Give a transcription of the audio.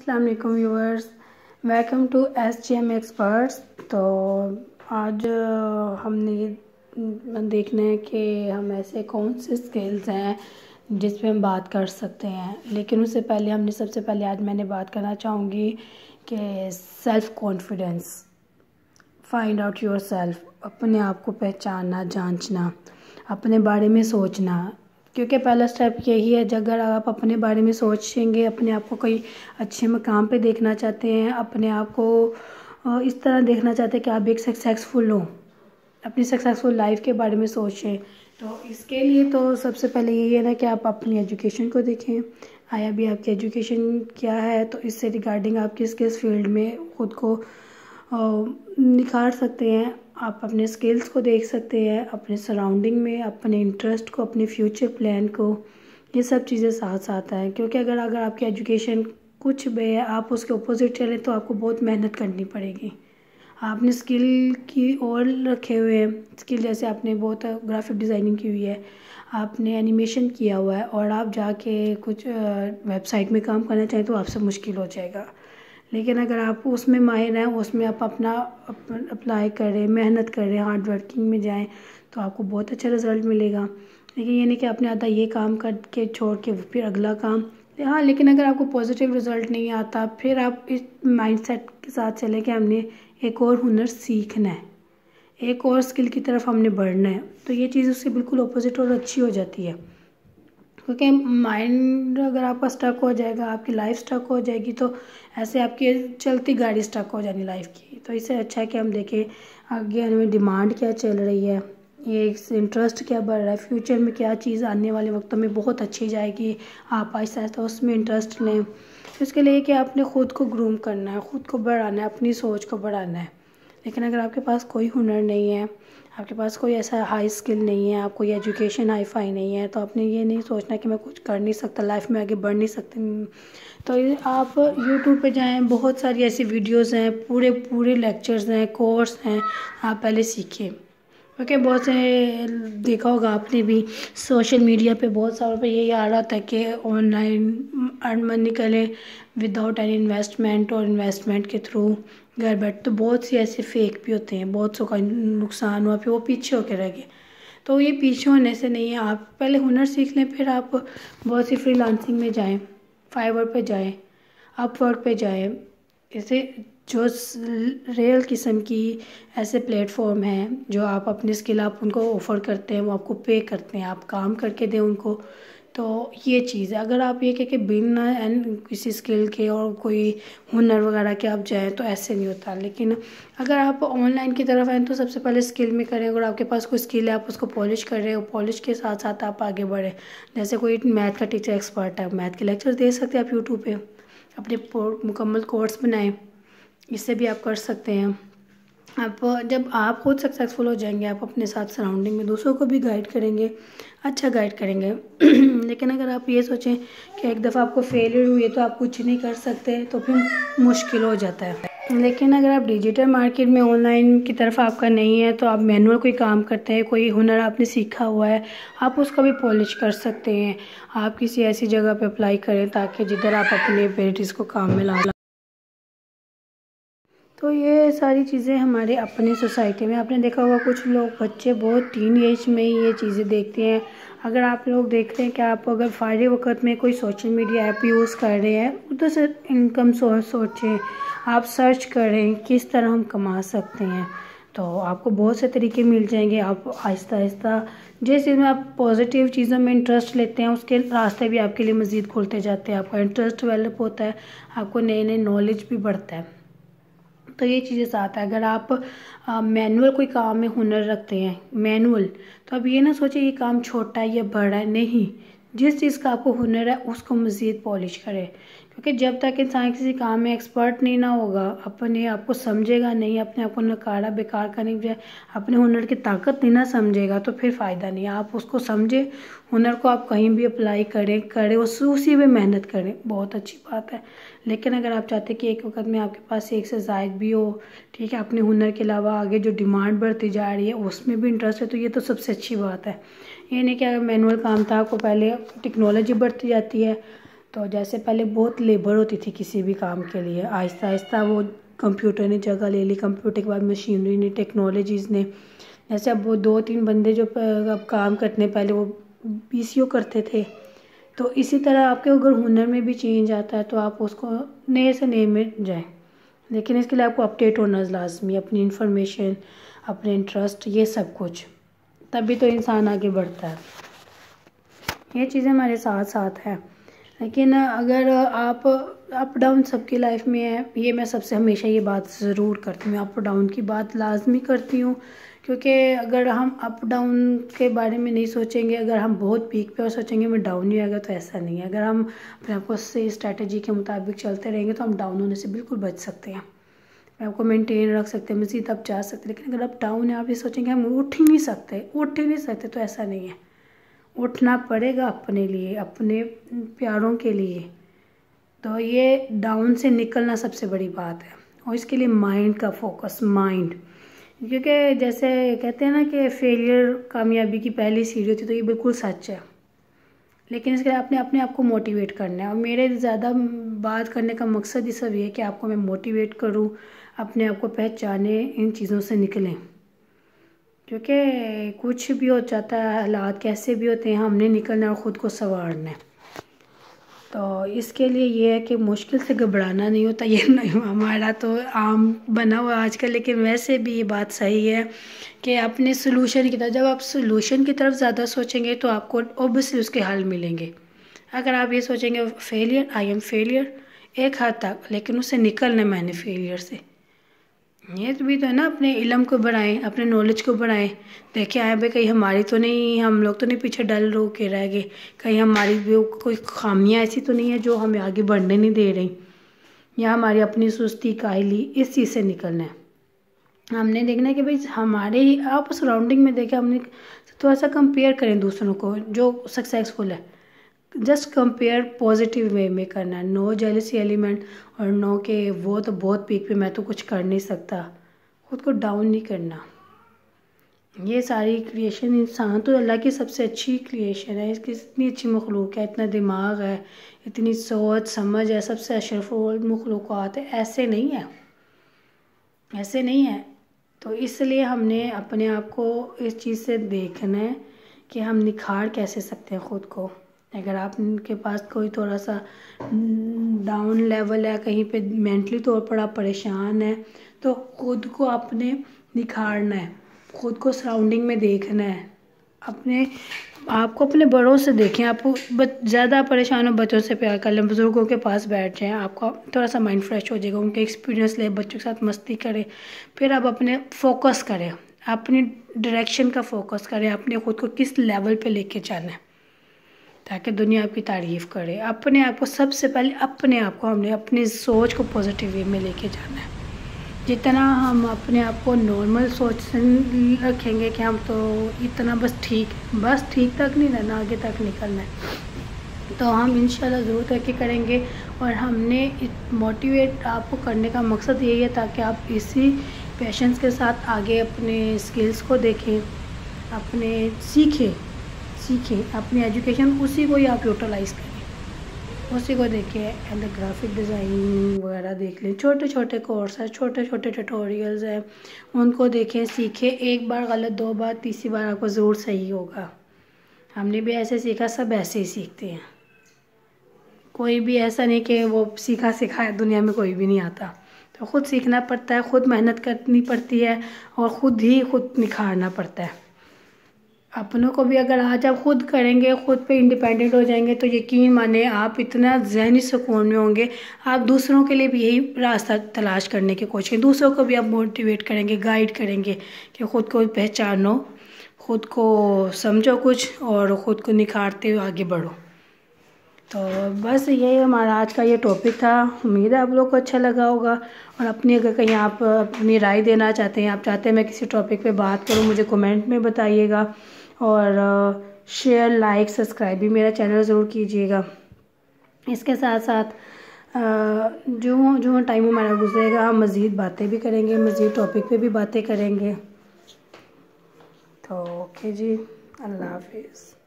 अस्सलाम वालेकुम viewers, welcome to SGM experts. तो आज हमने ये देखना है कि हम ऐसे कौन से स्किल्स हैं जिस पे हम बात कर सकते हैं। लेकिन उससे पहले सबसे पहले आज मैंने बात करना चाहूँगी कि self confidence, find out your self, अपने आप को पहचानना, जांचना, अपने बारे में सोचना। क्योंकि पहला स्टेप यही है, अगर आप अपने बारे में सोचेंगे, अपने आप को कोई अच्छे मकाम पे देखना चाहते हैं, अपने आप को इस तरह देखना चाहते हैं कि आप एक सक्सेसफुल हो, अपनी सक्सेसफुल लाइफ के बारे में सोचें। तो इसके लिए तो सबसे पहले यही है ना कि आप अपनी एजुकेशन को देखें, आया भी आपकी एजुकेशन क्या है। तो इससे रिगार्डिंग आप किस फील्ड में ख़ुद को निखार सकते हैं। आप अपने स्किल्स को देख सकते हैं, अपने सराउंडिंग में, अपने इंटरेस्ट को, अपने फ्यूचर प्लान को, ये सब चीज़ें साथ साथ हैं। क्योंकि अगर आपकी एजुकेशन कुछ भी है, आप उसके अपोजिट चलें तो आपको बहुत मेहनत करनी पड़ेगी। आपने स्किल की और रखे हुए हैं, स्किल जैसे आपने बहुत ग्राफिक डिज़ाइनिंग की हुई है, आपने एनिमेशन किया हुआ है और आप जाके कुछ वेबसाइट में काम करना चाहें तो आपसे मुश्किल हो जाएगा। लेकिन अगर आप उसमें माहिर हैं, उसमें आप अपना अप्लाई करें, मेहनत करें, हार्ड वर्किंग में जाएं तो आपको बहुत अच्छा रिज़ल्ट मिलेगा। लेकिन ये नहीं कि आपने आधा ये काम करके छोड़ के फिर अगला काम। हाँ, लेकिन अगर आपको पॉजिटिव रिज़ल्ट नहीं आता, फिर आप इस माइंडसेट के साथ चलें कि हमने एक और हुनर सीखना है, एक और स्किल की तरफ हमने बढ़ना है, तो ये चीज़ उससे बिल्कुल अपोजिट और अच्छी हो जाती है। क्योंकि माइंड अगर आपका स्टक हो जाएगा, आपकी लाइफ स्टक हो जाएगी, तो ऐसे आपकी चलती गाड़ी स्टक हो जानी लाइफ की। तो इससे अच्छा है कि हम देखें आगे हमें डिमांड क्या चल रही है, ये इंटरेस्ट क्या बढ़ रहा है, फ्यूचर में क्या चीज़ आने वाले वक्तों में बहुत अच्छी जाएगी, आप आहिस्ता आहिस्ता उसमें इंटरेस्ट लें। इसके लिए कि आपने ख़ुद को ग्रूम करना है, ख़ुद को बढ़ाना है, अपनी सोच को बढ़ाना है। लेकिन अगर आपके पास कोई हुनर नहीं है, आपके पास कोई ऐसा हाई स्किल नहीं है, आप कोई एजुकेशन हाई फाई नहीं है, तो आपने ये नहीं सोचना कि मैं कुछ कर नहीं सकता, लाइफ में आगे बढ़ नहीं सकती। तो आप यूट्यूब पे जाएं, बहुत सारी ऐसी वीडियोस हैं, पूरे लेक्चर्स हैं, कोर्स हैं, आप पहले सीखिए। क्योंकि बहुत से देखा होगा आपने भी, सोशल मीडिया पे बहुत सारों पे यही आ रहा था कि ऑनलाइन अर्न मनी करें विदाउट एनी इन्वेस्टमेंट और इन्वेस्टमेंट के थ्रू घर बैठ। तो बहुत सी ऐसे फेक भी होते हैं, बहुत सौ का नुकसान हुआ, फिर वो पीछे होकर रह गए। तो ये पीछे होने से नहीं है, आप पहले हुनर सीख लें, फिर आप बहुत सी फ्रीलांसिंग में जाएं, फाइवर पे जाएं, अपवर्क पे जाएं। ऐसे जो रियल किस्म की ऐसे प्लेटफॉर्म हैं जो आप अपने स्किल आप उनको ऑफ़र करते हैं, वो आपको पे करते हैं, आप काम करके दें उनको। तो ये चीज़ है, अगर आप ये कह के बिना किसी स्किल के और कोई हुनर वगैरह के आप जाएँ तो ऐसे नहीं होता। लेकिन अगर आप ऑनलाइन की तरफ आएँ तो सबसे पहले स्किल में करें। अगर आपके पास कोई स्किल है, आप उसको पॉलिश कर रहे हो, पॉलिश के साथ साथ आप आगे बढ़ें। जैसे कोई मैथ का टीचर एक्सपर्ट है, मैथ के लेक्चर दे सकते हैं आप यूट्यूब पे, अपने मुकम्मल कोर्स बनाएं, इससे भी आप कर सकते हैं। आप जब आप खुद सक्सेसफुल हो जाएंगे, आप अपने साथ सराउंडिंग में दूसरों को भी गाइड करेंगे, अच्छा गाइड करेंगे। लेकिन अगर आप ये सोचें कि एक दफ़ा आपको फेलियर हुई है तो आप कुछ नहीं कर सकते, तो फिर मुश्किल हो जाता है। लेकिन अगर आप डिजिटल मार्केट में ऑनलाइन की तरफ आपका नहीं है, तो आप मैनुअल कोई काम करते हैं, कोई हुनर आपने सीखा हुआ है, आप उसका भी पॉलिश कर सकते हैं। आप किसी ऐसी जगह पे अप्लाई करें ताकि जिधर आप अपने एबिलिटीज़ को काम में ला। तो ये सारी चीज़ें हमारे अपनी सोसाइटी में आपने देखा होगा, कुछ लोग बच्चे बहुत टीन एज में ही ये चीज़ें देखते हैं। अगर आप लोग देखते हैं कि आप अगर फारिग वक्त में कोई सोशल मीडिया ऐप यूज़ कर रहे हैं, उधर से इनकम सोर्स सोचें, आप सर्च करें किस तरह हम कमा सकते हैं, तो आपको बहुत से तरीके मिल जाएंगे। आप आहिस्ता आहिस्ता जिस चीज़ में आप पॉजिटिव चीज़ों में इंटरेस्ट लेते हैं, उसके रास्ते भी आपके लिए मज़ीद खुलते जाते हैं, आपका इंटरेस्ट डेवलप होता है, आपको नए नए नॉलेज भी बढ़ता है। तो ये चीज़ें साथ है। अगर आप मैनुअल कोई काम में हुनर रखते हैं, मैनुअल, तो आप ये ना सोचिए ये काम छोटा है या बड़ा है, नहीं, जिस चीज़ का आपको हुनर है उसको मज़ीद पॉलिश करें। क्योंकि जब तक इंसान किसी काम में एक्सपर्ट नहीं ना होगा, अपने आप को समझेगा नहीं, अपने आप को नकारा बेकार करने के बजाय अपने हुनर की ताकत नहीं ना समझेगा, तो फिर फ़ायदा नहीं है। आप उसको समझे, हुनर को आप कहीं भी अप्लाई करें उसी में मेहनत करें, बहुत अच्छी बात है। लेकिन अगर आप चाहते हैं कि एक वक्त में आपके पास एक से ज़ायद भी हो, ठीक है, अपने हुनर के अलावा आगे जो डिमांड बढ़ती जा रही है उसमें भी इंटरेस्ट है, तो ये तो सबसे अच्छी बात है। ये नहीं कि अगर मैनुअल काम था, आपको पहले टेक्नोलॉजी बढ़ती जाती है, तो जैसे पहले बहुत लेबर होती थी किसी भी काम के लिए, आहिस्ता आहिस्ता वो कंप्यूटर ने जगह ले ली। कंप्यूटर के बाद मशीनरी ने, टेक्नोलॉजीज़ ने, जैसे अब वो 2-3 बंदे जो अब काम करने पहले वो पीसीओ करते थे, तो इसी तरह आपके अगर हुनर में भी चेंज आता है तो आप उसको नए से नए में जाएं। लेकिन इसके लिए आपको अपडेट होना लाजमी, अपनी इंफॉर्मेशन, अपने इंटरेस्ट, ये सब कुछ, तभी तो इंसान आगे बढ़ता है। ये चीज़ें हमारे साथ साथ हैं। लेकिन अगर आप अप डाउन सबकी लाइफ में है, ये मैं सबसे हमेशा ये बात ज़रूर करती हूँ, अप डाउन की बात लाजमी करती हूँ। क्योंकि अगर हम अप डाउन के बारे में नहीं सोचेंगे, अगर हम बहुत पीक पे और सोचेंगे मैं डाउन नहीं आएगा, तो ऐसा नहीं है। अगर हम अपने आप को सही स्ट्रैटेजी के मुताबिक चलते रहेंगे तो हम डाउन होने से बिल्कुल बच सकते हैं, अपने आप को मेनटेन रख सकते हैं, मज़ीद आप जा सकते हैं। लेकिन अगर आप डाउन है, आप ये सोचेंगे हम उठ ही नहीं सकते, तो ऐसा नहीं है। उठना पड़ेगा अपने लिए, अपने प्यारों के लिए। तो ये डाउन से निकलना सबसे बड़ी बात है, और इसके लिए माइंड का फोकस, माइंड, क्योंकि जैसे कहते हैं ना कि फेलियर कामयाबी की पहली सीढ़ी होती है, तो ये बिल्कुल सच है। लेकिन इसके लिए आपने अपने आप को मोटिवेट करना है, और मेरे ज़्यादा बात करने का मकसद ही सब ये है कि आपको मैं मोटिवेट करूं, अपने आप को पहचाने, इन चीज़ों से निकलें। क्योंकि कुछ भी हो जाता है, हालात कैसे भी होते हैं, हमने निकलना और ख़ुद को संवारना है। तो इसके लिए ये है कि मुश्किल से घबराना नहीं होता, ये नहीं हमारा तो आम बना हुआ आजकल। लेकिन वैसे भी ये बात सही है कि अपने सोल्यूशन की तरफ, जब आप सोल्यूशन की तरफ ज़्यादा सोचेंगे तो आपको ऑब्वियसली उसके हल मिलेंगे। अगर आप ये सोचेंगे फेलियर, आई एम फेलियर, एक हद तक, लेकिन उससे निकलना मैंने फेलियर से, ये तो भी तो है ना। अपने इल्म को बढ़ाएं, अपने नॉलेज को बढ़ाएं। देखें आए भाई, कहीं हमारी तो नहीं, हम लोग तो नहीं पीछे डल रो के रह गए, कहीं हमारी भी कोई खामियां ऐसी तो नहीं है जो हमें आगे बढ़ने नहीं दे रही, या हमारी अपनी सुस्ती, काहली, इस चीज़ से निकलना है। हमने देखना है कि भाई हमारे ही आप सराउंडिंग में देखें, हमने थोड़ा सा कंपेयर करें दूसरों को जो सक्सेसफुल है। जस्ट कंपेयर पॉजिटिव वे में करना है, नो जेलसी एलिमेंट, और नो कि वो तो बहुत पीक पे, मैं तो कुछ कर नहीं सकता। खुद को डाउन नहीं करना। ये सारी क्रिएशन, इंसान तो अल्लाह की सबसे अच्छी क्रिएशन है, इसकी इतनी अच्छी मखलूक है, इतना दिमाग है, इतनी सोच समझ है, सबसे अशरफुल मखलूक़ात है। ऐसे नहीं है, ऐसे नहीं है। तो इसलिए हमने अपने आप को इस चीज़ से देखना है कि हम निखार कैसे सकते हैं ख़ुद को। अगर आपके पास कोई थोड़ा सा डाउन लेवल है, कहीं पे मेंटली तौर पर आप परेशान है, तो ख़ुद को आपने निखारना है, ख़ुद को सराउंडिंग में देखना है। अपने आपको अपने बड़ों से देखें, आपको ज़्यादा परेशान हो, बच्चों से प्यार कर लें, बुज़ुर्गों के पास बैठ जाएं, आपका थोड़ा सा माइंड फ्रेश हो जाएगा, उनके एक्सपीरियंस लें, बच्चों के साथ मस्ती करें। फिर आप अपने फोकस करें, अपनी डायरेक्शन का फोकस करें, अपने ख़ुद को किस लेवल पे लेके जाना है, ताकि दुनिया आपकी तारीफ़ करे। अपने आप को सबसे पहले, अपने आप को हमने अपनी सोच को पॉजिटिव वे में लेके जाना है। जितना हम अपने आप को नॉर्मल सोच रखेंगे कि हम तो इतना बस ठीक तक नहीं रहना, आगे तक निकलना है, तो हम इंशाल्लाह ज़रूर तरक्की करेंगे। और हमने मोटिवेट आपको करने का मकसद यही है ताकि आप इसी पैशंस के साथ आगे अपने स्किल्स को देखें, अपने सीखें, अपनी एजुकेशन उसी को ही आप यूटिलाइज़ करें, उसी को देखें। एंड ग्राफिक डिज़ाइनिंग वगैरह देख लें, छोटे छोटे कोर्स है, छोटे छोटे ट्यूटोरियल्स हैं, उनको देखें, सीखें। एक बार गलत, 2 बार, तीसरी बार आपको ज़रूर सही होगा। हमने भी ऐसे सीखा, सब ऐसे ही सीखते हैं। कोई भी ऐसा नहीं कि वो सीखा सिखाया, दुनिया में कोई भी नहीं आता। तो ख़ुद सीखना पड़ता है, ख़ुद मेहनत करनी पड़ती है, और ख़ुद निखारना पड़ता है। अपनों को भी अगर आज आप खुद करेंगे, ख़ुद पे इंडिपेंडेंट हो जाएंगे, तो यकीन माने आप इतना ज़हनी सुकून में होंगे, आप दूसरों के लिए भी यही रास्ता तलाश करने की कोशिश करें। दूसरों को भी आप मोटिवेट करेंगे, गाइड करेंगे कि ख़ुद को पहचानो, ख़ुद को समझो कुछ, और ख़ुद को निखारते हुए आगे बढ़ो। तो बस यही हमारा आज का ये टॉपिक था। उम्मीद है आप लोग को अच्छा लगा होगा। और अपनी अगर कहीं आप अपनी राय देना चाहते हैं, आप चाहते हैं मैं किसी टॉपिक पे बात करूं, मुझे कमेंट में बताइएगा। और शेयर, लाइक, सब्सक्राइब भी मेरा चैनल ज़रूर कीजिएगा। इसके साथ साथ जो टाइम हमारा गुजरेगा, हम मज़ीद बातें भी करेंगे, मज़ीद टॉपिक पे भी बातें करेंगे। तो ओके जी, अल्लाह हाफिज़।